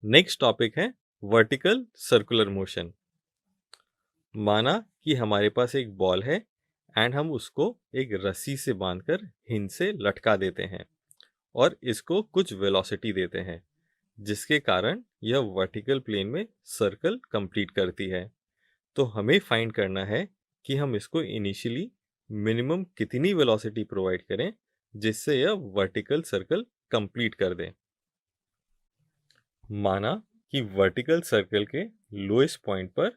Next topic है vertical circular motion. माना कि हमारे पास एक बॉल है एंड हम उसको एक रस्सी से बांधकर हिंज से लटका देते हैं और इसको कुछ वेलोसिटी देते हैं जिसके कारण यह वर्टिकल प्लेन में सर्कल कंप्लीट करती है। तो हमें फाइंड करना है कि हम इसको इनिशियली मिनिमम कितनी वेलोसिटी प्रोवाइड करें जिससे यह वर्टिकल सर्कल कंप्लीट कर दे। माना कि वर्टिकल सर्कल के लोएस्ट पॉइंट पर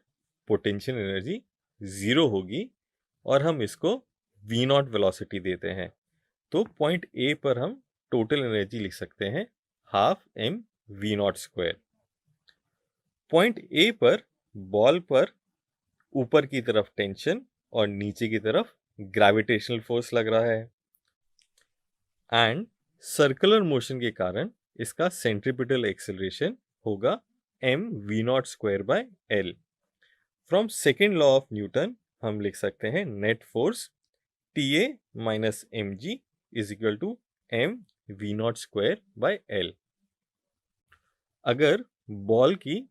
पोटेंशियल एनर्जी 0 होगी और हम इसको v नॉट वेलोसिटी देते हैं, तो पॉइंट ए पर हम टोटल एनर्जी लिख सकते हैं half m v not square. Point A पर बॉल पर ऊपर की तरफ टेंशन और नीचे की तरफ ग्रेविटेशनल फोर्स लग रहा है एंड सर्कुलर मोशन के कारण इसका सेंट्रीपिटल एक्सेलरेशन होगा m v not square by l। From second law of Newton हम लिख सकते हैं net force TA minus mg is equal to m v not square by l। अगर बॉल की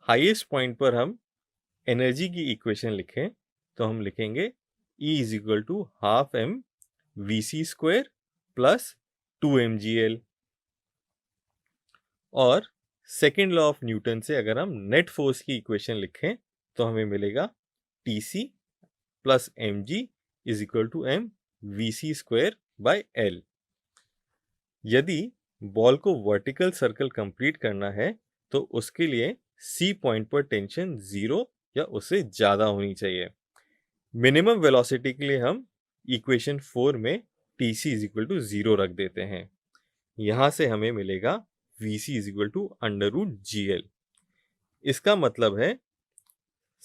हाईएस्ट पॉइंट पर हम एनर्जी की इक्वेशन लिखें तो हम लिखेंगे E is equal to half m vc square plus 2mgl। और सेकेंड लॉ ऑफ न्यूटन से अगर हम नेट फोर्स की इक्वेशन लिखें तो हमें मिलेगा TC plus mg is equal to m vc square by l। यदि बॉल को वर्टिकल सर्कल कंप्लीट करना है तो उसके लिए C पॉइंट पर टेंशन 0 या उससे ज्यादा होनी चाहिए। मिनिमम वेलोसिटी के लिए हम इक्वेशन 4 में TC इज इक्वल टू 0 रख देते हैं। यहां से हमें मिलेगा VC is equal to under root GL। इसका मतलब है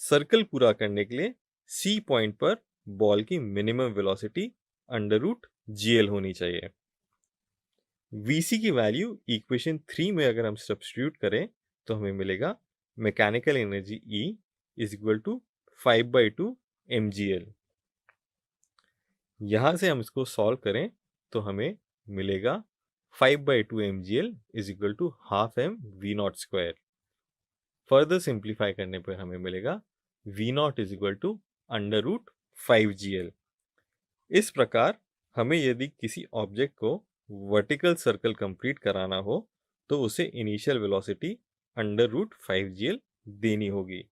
सर्कल पूरा करने के लिए C पॉइंट पर बॉल की minimum velocity under root GL होनी चाहिए। VC की वैल्यू इक्वेशन 3 में अगर हम सब्स्टिट्यूट करें तो हमें मिलेगा mechanical energy E is equal to 5/2 mgl। यहां से हम इसको सॉल्व करें तो हमें मिलेगा 5/2 mgl is equal to half m v not square. Further simplify करने पर हमें मिलेगा v naught is equal to under root 5gl। इस प्रकार हमें यदि किसी ऑब्जेक्ट को वर्टिकल सर्कल कंप्लीट कराना हो तो उसे initial velocity under root 5gl देनी होगी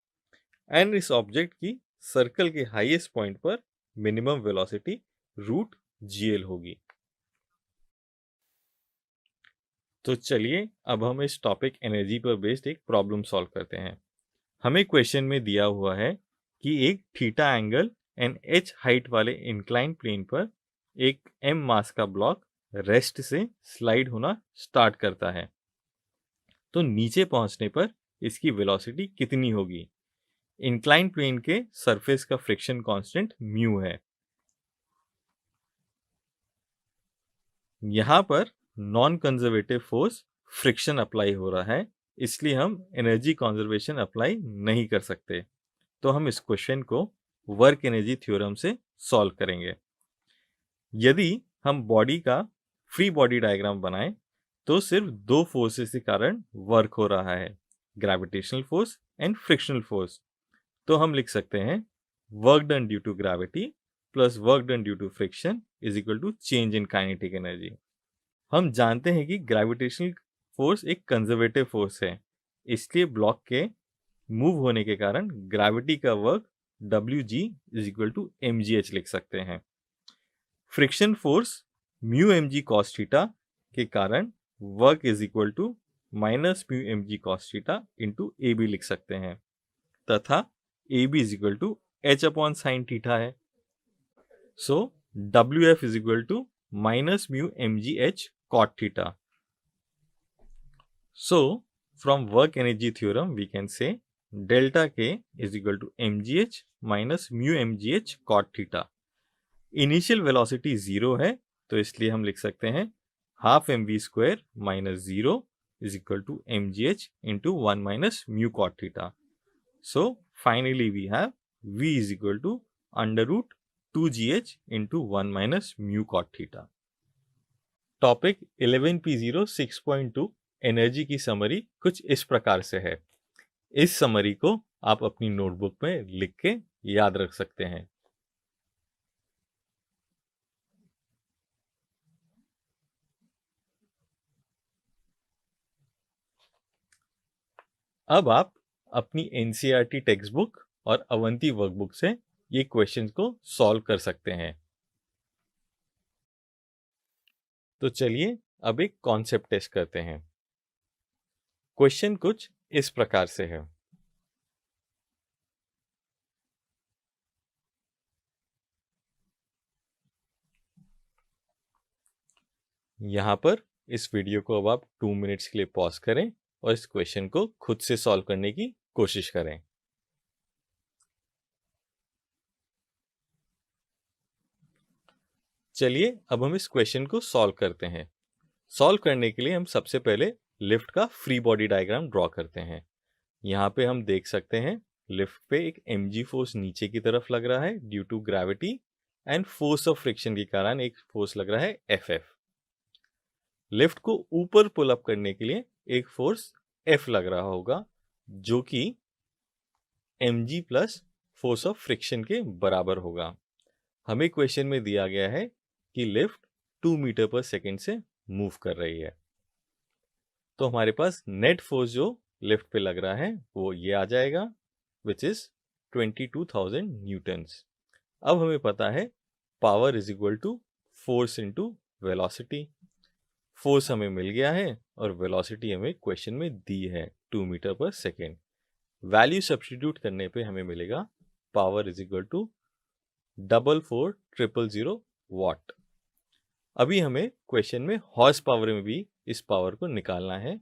एंड इस ऑब्जेक्ट की सर्कल के हाईएस्ट पॉइंट पर मिनिमम वेलोसिटी रूट GL होगी। तो चलिए अब हम इस टॉपिक एनर्जी पर बेस्ड एक प्रॉब्लम सॉल्व करते हैं। हमें क्वेश्चन में दिया हुआ है कि एक theta angle and h height वाले इंक्लाइन प्लेन पर एक m मास का ब्लॉक रेस्ट से स्लाइड होना स्टार्ट करता है, तो नीचे पहुंचने पर इसकी वेलोसिटी कितनी होगी। इंक्लाइन प्लेन के सरफेस का फ्रिक्शन कांस्टेंट म्यू है। यहां पर non conservative force friction apply हो रहा है, इसलिए हम एनर्जी कंजर्वेशन अप्लाई नहीं कर सकते। तो हम इस क्वेश्चन को वर्क एनर्जी थ्योरम से सॉल्व करेंगे। यदि हम बॉडी का फ्री बॉडी डायग्राम बनाएं तो सिर्फ दो फोर्सेस के कारण वर्क हो रहा है, gravitational force and frictional force. तो हम लिख सकते हैं work done due to gravity plus work done due to friction is equal to change in kinetic energy. हम जानते हैं कि ग्रेविटेशनल फोर्स एक कंजर्वेटिव फोर्स है, इसलिए ब्लॉक के मूव होने के कारण ग्रेविटी का work Wg is equal to mgh लिख सकते हैं। Friction force mu mg cos theta के कारण work is equal to minus mu mg cos theta into A B लिख सकते हैं तथा A B is equal to h upon sine theta है। So WF is equal to minus mu mg h cot theta. So from work energy theorem we can say delta K is equal to mgh minus mu mgh cot theta. Initial velocity 0 है तो इसलिए हम लिख सकते हैं half mv square minus 0 is equal to mgh into 1 minus mu cot theta. So finally we have v is equal to under root 2gh into 1 minus mu cot theta. Topic 11P0 6.2 energy की summary कुछ इस प्रकार से है। इस summary को आप अपनी नोटबुक में लिख के याद रख सकते हैं। अब आप अपनी एनसीईआरटी टेक्स्ट बुक और अवंती वर्कबुक से ये क्वेश्चंस को सॉल्व कर सकते हैं। तो चलिए अब एक कॉन्सेप्ट टेस्ट करते हैं। क्वेश्चन कुछ इस प्रकार से है। यहाँ पर इस वीडियो को अब आप 2 मिनट्स के लिए पॉज करें और इस क्वेश्चन को खुद से सॉल्व करने की कोशिश करें। चलिए अब हम इस क्वेश्चन को सॉल्व करते हैं। सॉल्व करने के लिए हम सबसे पहले लिफ्ट का फ्री बॉडी डायग्राम ड्रॉ करते हैं। यहाँ पे हम देख सकते हैं लिफ्ट पे एक mg फोर्स नीचे की तरफ लग रहा है due to gravity and force of friction के कारण एक फोर्स लग रहा है ff। लिफ्ट को ऊपर पुल अप करने के लिए एक फोर्स F लग रहा होगा जो कि mg plus force of friction के बराबर होगा। हमें क्वेश्चन में दिया गया है कि लिफ्ट 2 मीटर पर सेकेंड से मूव कर रही है। तो हमारे पास नेट फोर्स जो लिफ्ट पे लग रहा है वो ये आ जाएगा विच इज 22,000 न्यूटन्स। अब हमें पता है power is equal to force into velocity. Force हमें मिल गया है और वेलोसिटी हमें क्वेश्चन में दी है 2 मीटर पर सेकेंड। वैल्यू सब्स्टिट्यूट करने पे हमें मिलेगा पावर इज इक्वल टू 44,000 वाट। अभी हमें क्वेश्चन में हॉर्स पावर में भी इस पावर को निकालना है।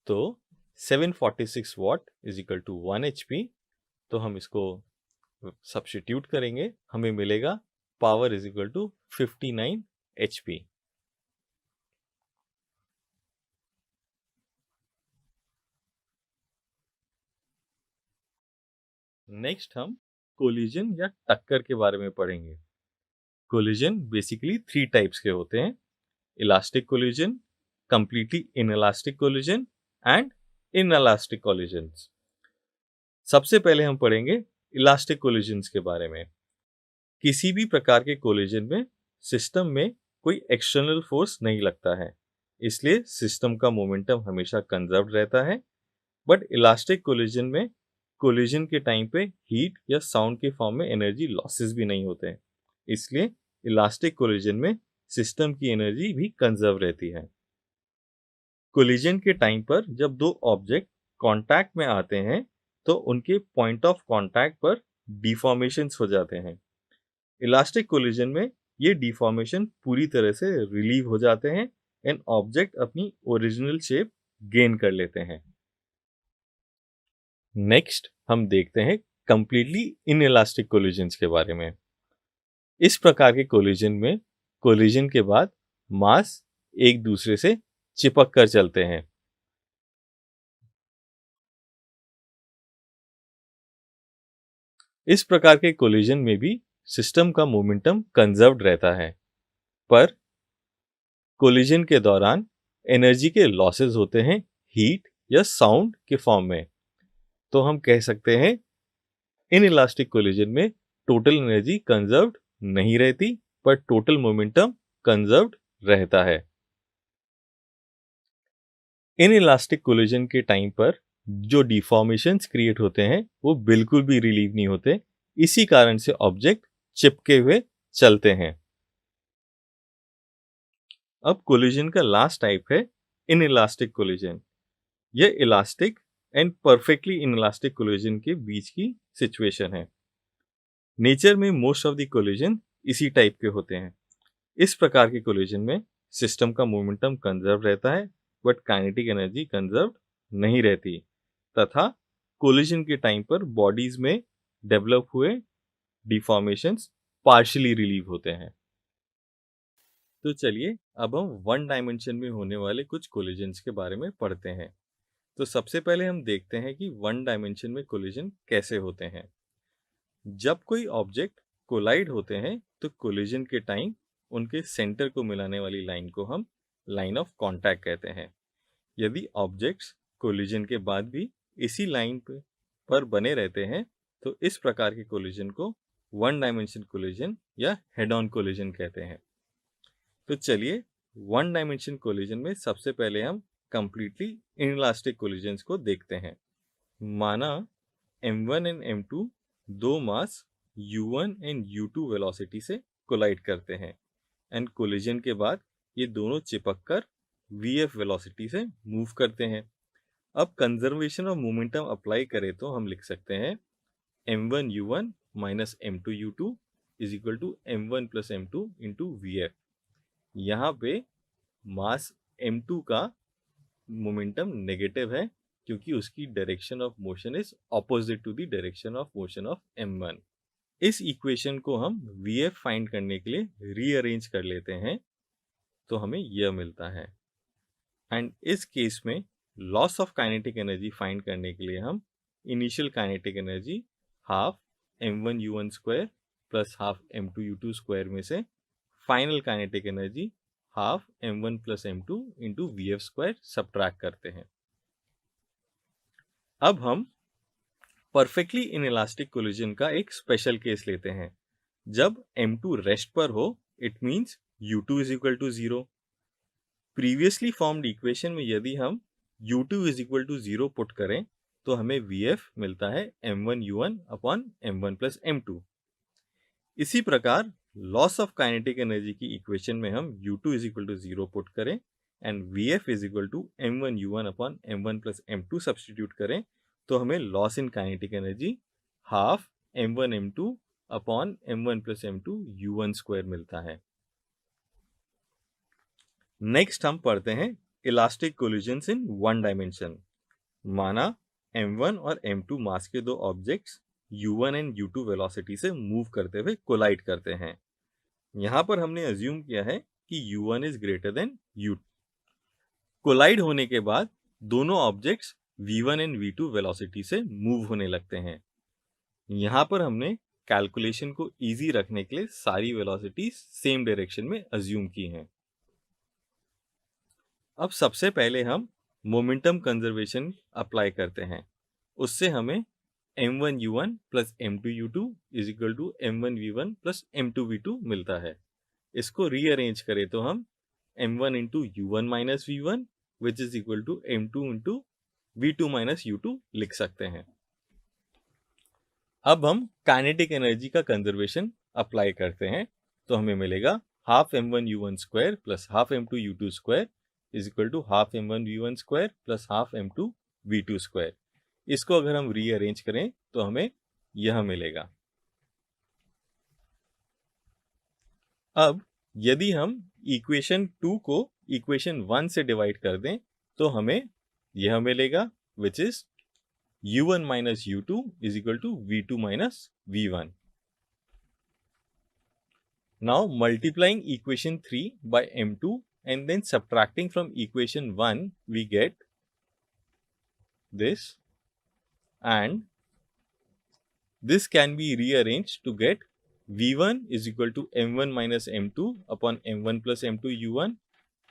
तो 746 watt is equal to 1 HP। तो हम इसको सब्स्टिट्यूट करेंगे, हमें मिलेगा power is equal to 59 HP। Next हम कोलिजन या टक्कर के बारे में पढ़ेंगे। कोलिजन बेसिकली 3 टाइप्स के होते हैं: elastic collision, completely inelastic collision and inelastic collisions. सबसे पहले हम पढ़ेंगे इलास्टिक कोलिजन्स के बारे में। किसी भी प्रकार के कोलिजन में सिस्टम में कोई एक्सटर्नल फोर्स नहीं लगता है, इसलिए सिस्टम का मोमेंटम हमेशा कंजर्व रहता है। बट इलास्टिक कोलिजन में कोलिजन के टाइम पे हीट या साउंड के फॉर्म में एनर्जी लॉसेस भी नहीं होते हैं, इसलिए इलास्टिक कोलिजन में सिस्टम की एनर्जी भी कंजर्व रहती है। कोलिजन के टाइम पर जब दो ऑब्जेक्ट कांटेक्ट में आते हैं तो उनके पॉइंट ऑफ कांटेक्ट पर डिफॉर्मेशंस हो जाते हैं। इलास्टिक कोलिजन में ये डिफॉर्मेशन पूरी तरह से रिलीव हो जाते हैं एंड ऑब्जेक्ट अपनी ओरिजिनल शेप गेन कर लेते हैं। नेक्स्ट हम देखते हैं कंप्लीटली इनइलास्टिक कोलिजन्स के बारे में। इस प्रकार के कोलिजन में कोलिजन के बाद मास एक दूसरे से चिपक कर चलते हैं। इस प्रकार के कोलिजन में भी सिस्टम का मोमेंटम कंजर्व्ड रहता है, पर कोलिजन के दौरान एनर्जी के लॉसेस होते हैं हीट या साउंड के फॉर्म में। तो हम कह सकते हैं इनइलास्टिक कोलिजन में टोटल एनर्जी कंजर्व्ड नहीं रहती, पर टोटल मोमेंटम कंजर्व्ड रहता है। इनइलास्टिक कोलिजन के टाइम पर जो डिफॉर्मेशंस क्रिएट होते हैं वो बिल्कुल भी रिलीव नहीं होते, इसी कारण से ऑब्जेक्ट चिपके हुए चलते हैं। अब कोलिजन का लास्ट टाइप है इनइलास्टिक कोलिजन। यह elastic and perfectly inelastic collision के बीच की सिचुएशन है। नेचर में मोस्ट ऑफ द कोलिजन इसी टाइप के होते हैं। इस प्रकार के कोलिजन में सिस्टम का मोमेंटम कंजर्व रहता है बट काइनेटिक एनर्जी कंजर्व नहीं रहती, तथा कोलिजन के टाइम पर बॉडीज में डेवलप हुए डिफॉर्मेशंस पार्शियली रिलीव होते हैं। तो चलिए अब हम 1 डायमेंशन में होने वाले कुछ कोलिजन्स के बारे में पढ़ते हैं। तो सबसे पहले हम देखते हैं कि 1 डायमेंशन में कोलिजन कैसे होते हैं। जब कोई ऑब्जेक्ट कोलाइड होते हैं तो कोलिजन के टाइम उनके सेंटर को मिलाने वाली लाइन को हम लाइन ऑफ कांटेक्ट कहते हैं। यदि ऑब्जेक्ट्स कोलिजन के बाद भी इसी लाइन पर बने रहते हैं तो इस प्रकार के कोलिजन को वन डायमेंशन कोलिजन या हेड ऑन कोलिजन कहते हैं। तो चलिए वन डायमेंशन कोलिजन में सबसे पहले हम कंप्लीटली इनइलास्टिक कोलिजन्स को देखते हैं। माना m1 एंड m2 दो मास u1 एंड u2 वेलोसिटी से कोलाइड करते हैं एंड कोलिजन के बाद ये दोनों चिपककर vf वेलोसिटी से मूव करते हैं। अब कंजर्वेशन ऑफ मोमेंटम अप्लाई करें तो हम लिख सकते हैं m1 u1 minus m2 u2 is equal to m1 plus m2 into vf। यहाँ पे मास m2 का मोमेंटम नेगेटिव है क्योंकि उसकी direction of motion is opposite to the direction of motion of m1। इस इक्वेशन को हम vf फाइंड करने के लिए रीअरेंज कर लेते हैं तो हमें यह मिलता है। एंड इस केस में loss of kinetic energy find करने के लिए हम initial kinetic energy half m1 u1 square plus half m2 u2 square में से final kinetic energy half m1 plus m2 into vf square subtract करते हैं। अब हम परफेक्टली इनइलास्टिक कोलिजन का एक स्पेशल केस लेते हैं। जब m2 रेस्ट पर हो it means u2 is equal to 0। Previously formed equation में यदि हम u2 is equal to 0 put करें तो हमें vf मिलता है m1 u1 upon m1 plus m2। इसी प्रकार लॉस ऑफ काइनेटिक एनर्जी की इक्वेशन में हम u2 is equal to 0 put करें and vf is equal to m1 u1 upon m1 plus m2 substitute करें तो हमें loss in kinetic energy half m1 m2 upon m1 plus m2 u1 square मिलता है। Next हम पढ़ते हैं elastic collisions in one dimension. माना m1 और m2 मास के दो objects u1 and u2 velocity से मूव करते हुए कोलाइड करते हैं। यहाँ पर हमने अज्यूम किया है कि u1 is greater than u2। Collide होने के बाद दोनों objects v1 and v2 velocity से मूव होने लगते हैं। यहाँ पर हमने कैलकुलेशन को इजी रखने के लिए सारी वेलोसिटी सेम डायरेक्शन में अज्यूम की हैं। अब सबसे पहले हम मोमेंटम कंजर्वेशन अप्लाई करते हैं। उससे हमें m1 u1 plus m2 u2 is equal to m1 v1 plus m2 v2 मिलता है। इसको रीअरेंज करें तो हम m1 into u1 minus v1 which is equal to m2 into v2 minus u2 लिख सकते हैं। अब हम काइनेटिक एनर्जी का कंजर्वेशन अप्लाई करते हैं तो हमें मिलेगा half m1 u1 square plus half m2 u2 square is equal to half m1 v1 square plus half m2 v2 square. इसको अगर हम रीअरेंज करें तो हमें यह मिलेगा। अब यदि हम इक्वेशन 2 को इक्वेशन 1 से डिवाइड कर दें तो हमें यह मिलेगा which is u1 minus u2 is equal to v2 minus v1. Now multiplying equation 3 by m2 and then subtracting from equation 1 we get this, and this can be rearranged to get v1 is equal to m1 minus m2 upon m1 plus m2 u1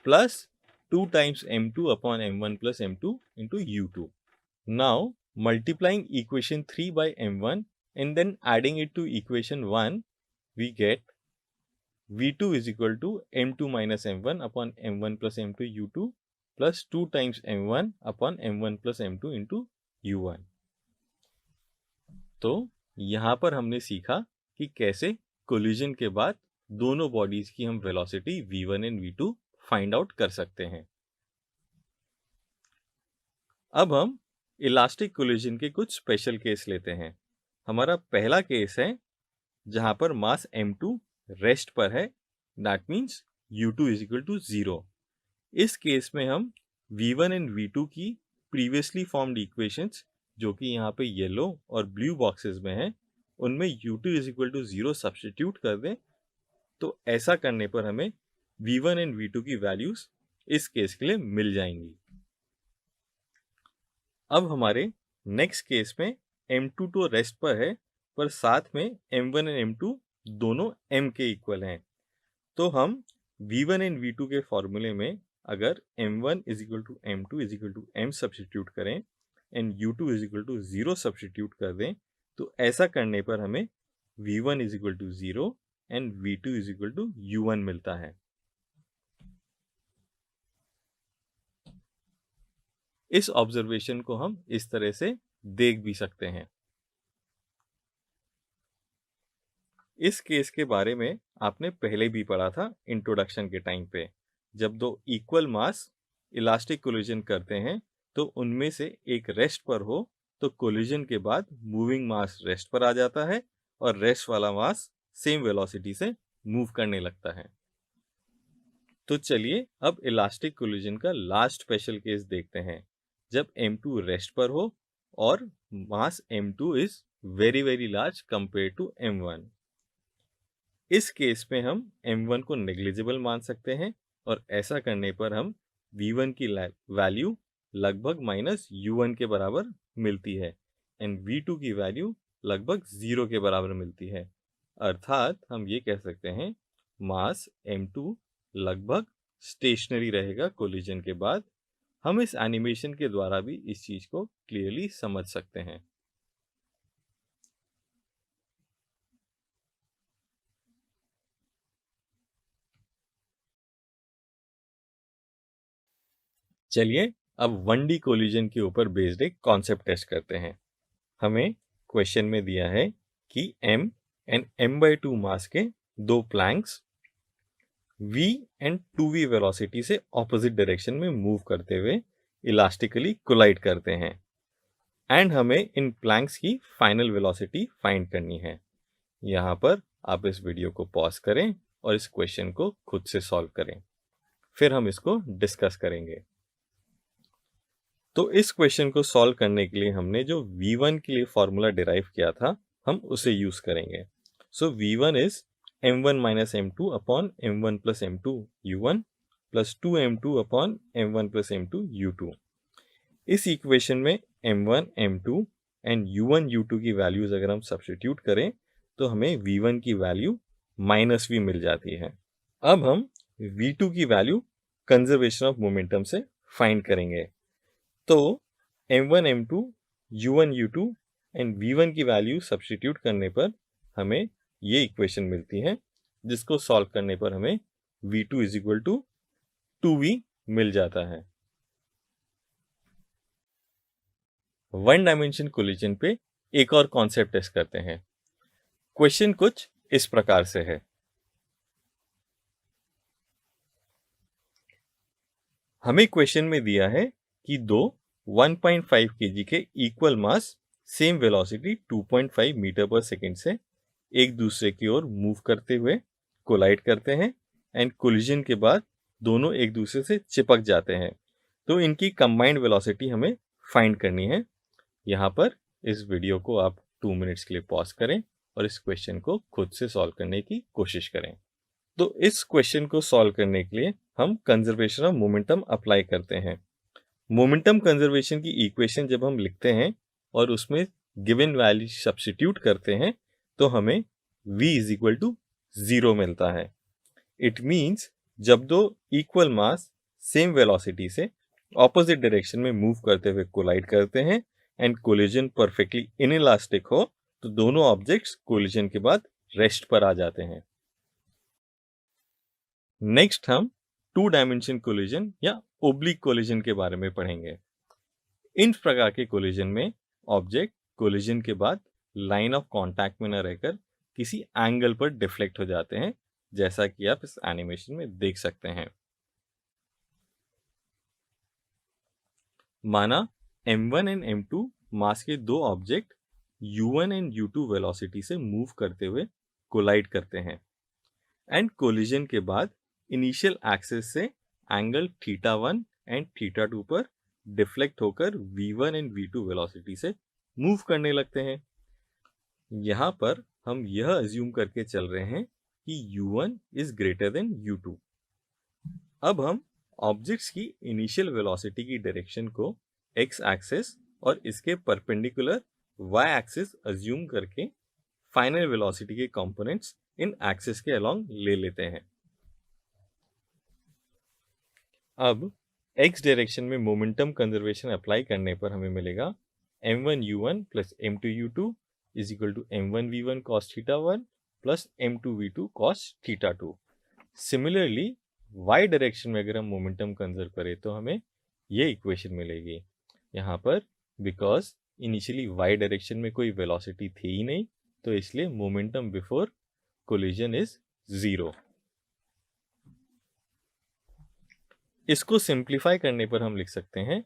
plus 2 times m2 upon m1 plus m2 into u2. Now multiplying equation 3 by m1 and then adding it to equation 1 we get v2 is equal to m2 minus m1 upon m1 plus m2 u2 plus 2 times m1 upon m1 plus m2 into u1। तो यहाँ पर हमने सीखा कि कैसे collision के बाद दोनों बॉडीज की हम velocity v1 and v2 find out कर सकते हैं। अब हम इलास्टिक कोलिजन के कुछ स्पेशल केस लेते हैं। हमारा पहला केस है जहां पर मास m2 रेस्ट पर है, that means u2 is equal to 0। इस केस में हम v1 एंड v2 की प्रीवियसली फॉर्म्ड इक्वेशंस जो कि यहाँ पे येलो और ब्लू बॉक्सेस में है उनमें u2 is equal to 0 substitute कर दें तो ऐसा करने पर हमें v1 एंड v2 की वैल्यूज इस केस के लिए मिल जाएंगी। अब हमारे नेक्स्ट केस में m2 तो रेस्ट पर है पर साथ में m1 एंड m2 दोनों m के इक्वल हैं, तो हम v1 एंड v2 के फॉर्मूले में अगर m1 is equal to m2 is equal to m substitute करें and u2 is equal to 0 substitute कर दें, तो ऐसा करने पर हमें v1 is equal to 0 and v2 is equal to u1 मिलता है। इस ऑब्जर्वेशन को हम इस तरह से देख भी सकते हैं। इस केस के बारे में आपने पहले भी पढ़ा था इंट्रोडक्शन के टाइम पे। जब दो इक्वल मास इलास्टिक कोलिजन करते हैं तो उनमें से एक रेस्ट पर हो तो कोलिजन के बाद मूविंग मास रेस्ट पर आ जाता है और रेस्ट वाला मास सेम वेलोसिटी से मूव करने लगता है। तो चलिए अब इलास्टिक कोलिजन का लास्ट स्पेशल केस देखते हैं, जब m2 रेस्ट पर हो और mass m2 is very very large compare to m1। इस केस में हम m1 को नेग्लिजिबल मान सकते हैं और ऐसा करने पर हम v1 की वैल्यू लगभग माइनस u1 के बराबर मिलती है एंड v2 की वैल्यू लगभग 0 के बराबर मिलती है। अर्थात हम ये कह सकते हैं मास m2 लगभग स्टेशनरी रहेगा कोलिजन के बाद। हम इस एनिमेशन के द्वारा भी इस चीज को क्लियरली समझ सकते हैं। चलिए अब 1D कोलिजन के ऊपर बेस्ड एक कॉन्सेप्ट टेस्ट करते हैं। हमें क्वेश्चन में दिया है कि m एंड m/2 मास के दो planks v and 2v velocity से ऑपोजिट डायरेक्शन में मूव करते हुए इलास्टिकली कोलाइड करते हैं एंड हमें इन प्लैंक्स की फाइनल वेलोसिटी फाइंड करनी है। यहाँ पर आप इस वीडियो को पॉज करें और इस क्वेश्चन को खुद से सॉल्व करें, फिर हम इसको डिस्कस करेंगे। तो इस क्वेश्चन को सॉल्व करने के लिए हमने जो v1 के लिए फॉर्मूला डिराइव किया था हम उसे यूज करेंगे। सो v1 is m1 minus m2 upon m1 plus m2 u1 plus 2m2 upon m1 plus m2 u2। इस इक्वेशन में m1 m2 and u1 u2 की वैल्यूज अगर हम सब्स्टिट्यूट करें तो हमें v1 की वैल्यू माइनस v मिल जाती है। अब हम v2 की वैल्यू कंजर्वेशन ऑफ मोमेंटम से फाइंड करेंगे। तो m1 m2 u1 u2 and v1 की वैल्यू सब्स्टिट्यूट करने पर हमें ये इक्वेशन मिलती है, जिसको सॉल्व करने पर हमें v2 is equal to 2v मिल जाता है। वन डायमेंशन कोलिजन पे एक और कॉन्सेप्ट टेस्ट करते हैं। क्वेश्चन कुछ इस प्रकार से है, हमें क्वेश्चन में दिया है कि दो 1.5 kg के equal mass same velocity 2.5 metre पर सेकेंड से एक दूसरे की ओर मूव करते हुए कोलाइड करते हैं एंड कोलिजन के बाद दोनों एक दूसरे से चिपक जाते हैं। तो इनकी कंबाइंड वेलोसिटी हमें फाइंड करनी है। यहाँ पर इस वीडियो को आप 2 मिनट्स के लिए पॉज करें और इस क्वेश्चन को खुद से सॉल्व करने की कोशिश करें। तो इस क्वेश्चन को सॉल्व करने के लिए हम कंजर्वेशन ऑफ मोमेंटम अप्लाई करते हैं। मोमेंटम कंजर्वेशन की इक्वेशन जब हम लिखते हैं और उसमें गिवन वैल्यू सब्स्टिट्यूट करते हैं तो हमें v इज इक्वल टू 0 मिलता है। इट मीन्स जब दो इक्वल मास सेम वेलोसिटी से ऑपोजिट डायरेक्शन में मूव करते हुए कोलाइड करते हैं एंड कोलिजन परफेक्टली इनइलास्टिक हो तो दोनों ऑब्जेक्ट्स कोलिजन के बाद रेस्ट पर आ जाते हैं। नेक्स्ट हम 2 डायमेंशन कोलिजन या ओब्लिक कोलिजन के बारे में पढ़ेंगे। इन प्रकार के कोलिजन में ऑब्जेक्ट कोलिजन के बाद लाइन ऑफ कांटेक्ट में न रहकर किसी एंगल पर डिफ्लेक्ट हो जाते हैं, जैसा कि आप इस एनिमेशन में देख सकते हैं। माना m1 एंड m2 मास के दो object u1 and u2 velocity से मूव करते हुए कोलाइड करते हैं एंड कोलिजन के बाद इनिशियल एक्सिस से एंगल θ1 एंड θ2 पर डिफ्लेक्ट होकर v1 एंड v2 वेलोसिटी से मूव करने लगते हैं। यहाँ पर हम यह अज्यूम करके चल रहे हैं कि u1 is greater than u2। अब हम ऑब्जेक्ट्स की इनिशियल वेलोसिटी की डायरेक्शन को x एक्सिस और इसके परपेंडिकुलर y एक्सिस अज्यूम करके फाइनल वेलोसिटी के कंपोनेंट्स इन एक्सिस के अलोंग ले लेते हैं। अब x डायरेक्शन में मोमेंटम कंजर्वेशन अप्लाई करने पर हमें मिलेगा m1u1 plus m2u2 is equal to m1v1 cos θ1 plus m2v2 cos θ2। Similarly y direction में अगर हम मोमेंटम कंजर्व करें तो हमें ये इक्वेशन मिलेगी। यहाँ पर बिकॉज इनिशियली y डायरेक्शन में कोई वेलोसिटी थी ही नहीं, तो इसलिए मोमेंटम बिफोर कोलिजन इज 0। इसको सिंप्लीफाई करने पर हम लिख सकते हैं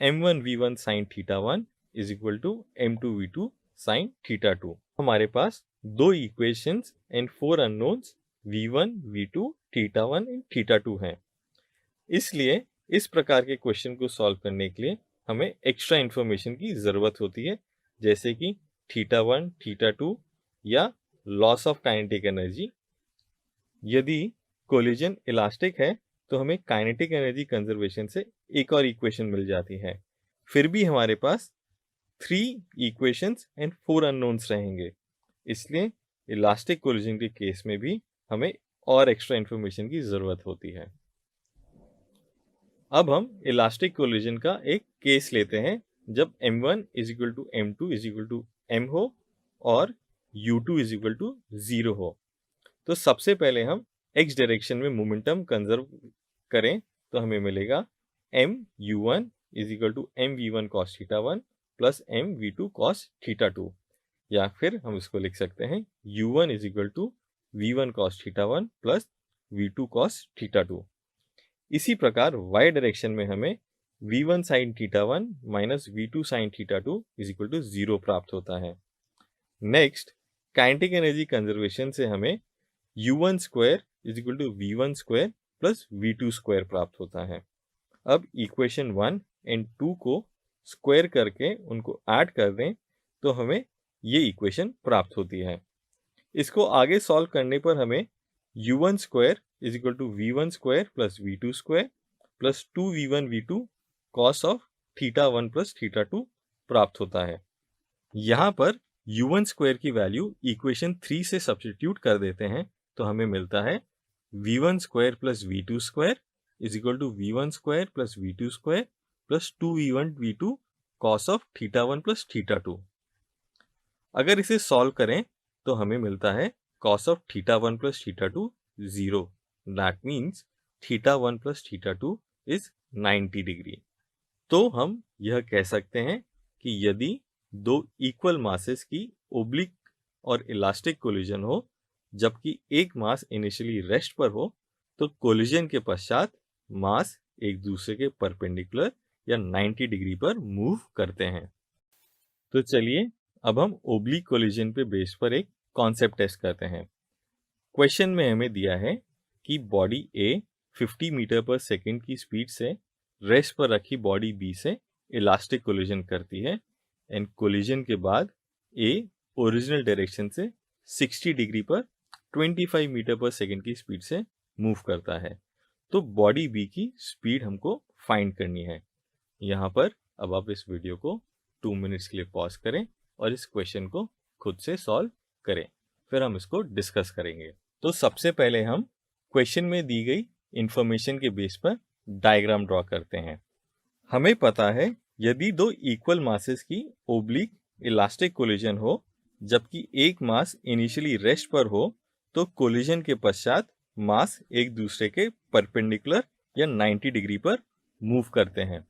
m1v1 sin θ1 is equal to m2v2 sin θ2। हमारे पास दो equations and 4 unknowns v1, v2, θ1 and θ2 हैं। इसलिए इस प्रकार के क्वेश्चन को सॉल्व करने के लिए हमें एक्स्ट्रा इन्फॉर्मेशन की ज़रूरत होती है, जैसे कि θ1, θ2 या लॉस ऑफ काइनेटिक एनर्जी। यदि कोलिजन इलास्टिक है तो हमें काइनेटिक एनर्जी कंजर्वेशन से एक और इक्वेशन मिल जाती है। फिर भी हमारे पास 3 इक्वेशंस एंड 4 अननोन्स रहेंगे। इसलिए इलास्टिक कोलिजन के केस में भी हमें और एक्स्ट्रा इन्फॉर्मेशन की ज़रूरत होती है। अब हम इलास्टिक कोलिजन का एक केस लेते हैं जब m1 is equal to m2 is equal to m हो और u2 इज इक्वल टू 0 हो। तो सबसे पहले हम x डायरेक्शन में मोमेंटम कंजर्व करें तो हमें मिलेगा mu1 is equal to mv1 cos θ1 plus mv2 cos θ2, या फिर हम इसको लिख सकते हैं u1 is equal to v1 cos θ1 plus v2 cos θ2। इसी प्रकार y डायरेक्शन में हमें v1 sin θ1 minus v2 sin θ2 is equal to 0 प्राप्त होता है। नेक्स्ट, काइनेटिक एनर्जी कंजर्वेशन से हमें u1 square is equal to v1 square plus v2 square प्राप्त होता है। अब इक्वेशन 1 एंड 2 को स्क्वायर करके उनको ऐड कर दें तो हमें ये इक्वेशन प्राप्त होती है। इसको आगे सॉल्व करने पर हमें u1 square is equal to v1 square plus v2 square plus 2v1 v2 cos of θ1 plus θ2 प्राप्त होता है। यहाँ पर u1 स्क्वायर की वैल्यू इक्वेशन 3 से सब्स्टिट्यूट कर देते हैं तो हमें मिलता है v1 square plus v2 square is equal to v1 square plus v2 square plus 2v1 v2 cos of θ1 plus θ2। अगर इसे सॉल्व करें तो हमें मिलता है cos of θ1 plus θ2 0। That means θ1 plus θ2 is 90 degree. तो हम यह कह सकते हैं कि यदि दो इक्वल मासेस की ओब्लिक और इलास्टिक कोलिजन हो जबकि एक मास इनिशियली रेस्ट पर हो, तो कोलिजन के पश्चात मास एक दूसरे के परपेंडिकुलर या 90 डिग्री पर मूव करते हैं। तो चलिए अब हम ओब्लिक कोलिजन पे बेस पर एक कॉन्सेप्ट टेस्ट करते हैं। क्वेश्चन में हमें दिया है कि बॉडी ए 50 मीटर पर सेकेंड की स्पीड से रेस्ट पर रखी बॉडी बी से इलास्टिक कोलिजन करती है एंड कोलिजन के बाद ए ओरिजिनल डायरेक्शन से 60 डिग्री पर 25 मीटर पर सेकेंड की स्पीड से मूव करता है। तो बॉडी बी की स्पीड हमको फाइंड करनी है। यहाँ पर अब आप इस वीडियो को 2 मिनट्स के लिए पॉज करें और इस क्वेश्चन को खुद से सॉल्व करें, फिर हम इसको डिस्कस करेंगे। तो सबसे पहले हम क्वेश्चन में दी गई इंफॉर्मेशन के बेस पर डायग्राम ड्रॉ करते हैं। हमें पता है यदि दो इक्वल मासेस की ओब्लिक इलास्टिक कोलिजन हो जबकि एक मास इनिशियली रेस्ट पर हो, तो कोलिजन के पश्चात मास एक दूसरे के परपेंडिकुलर या 90 डिग्री पर मूव करते हैं।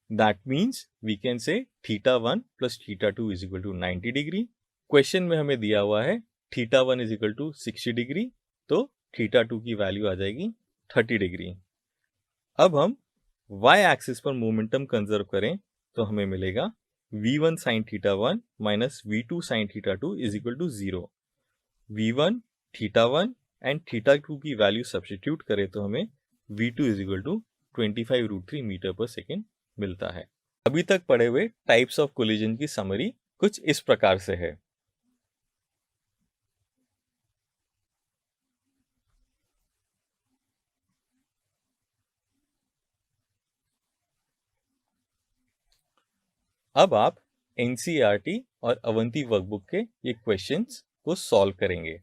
That means we can say θ1 plus θ2 is equal to 90 degree. Question में हमें दिया हुआ है θ1 इज इक्वल टू 60 डिग्री, तो θ2 की वैल्यू आ जाएगी 30 डिग्री। अब हम y एक्सिस पर मोमेंटम कंजर्व करें तो हमें मिलेगा v1 sin θ1 minus v2 sin θ2 is equal to 0। v1 θ1 and θ2 की वैल्यू सब्स्टिट्यूट करें तो हमें v2 इज इक्वल टू 25√3 मीटर पर सेकेंड मिलता है। अभी तक पढ़े हुए टाइप्स ऑफ कोलिजन की समरी कुछ इस प्रकार से है। अब आप एनसीईआरटी और अवंती वर्कबुक के ये क्वेश्चंस को सॉल्व करेंगे।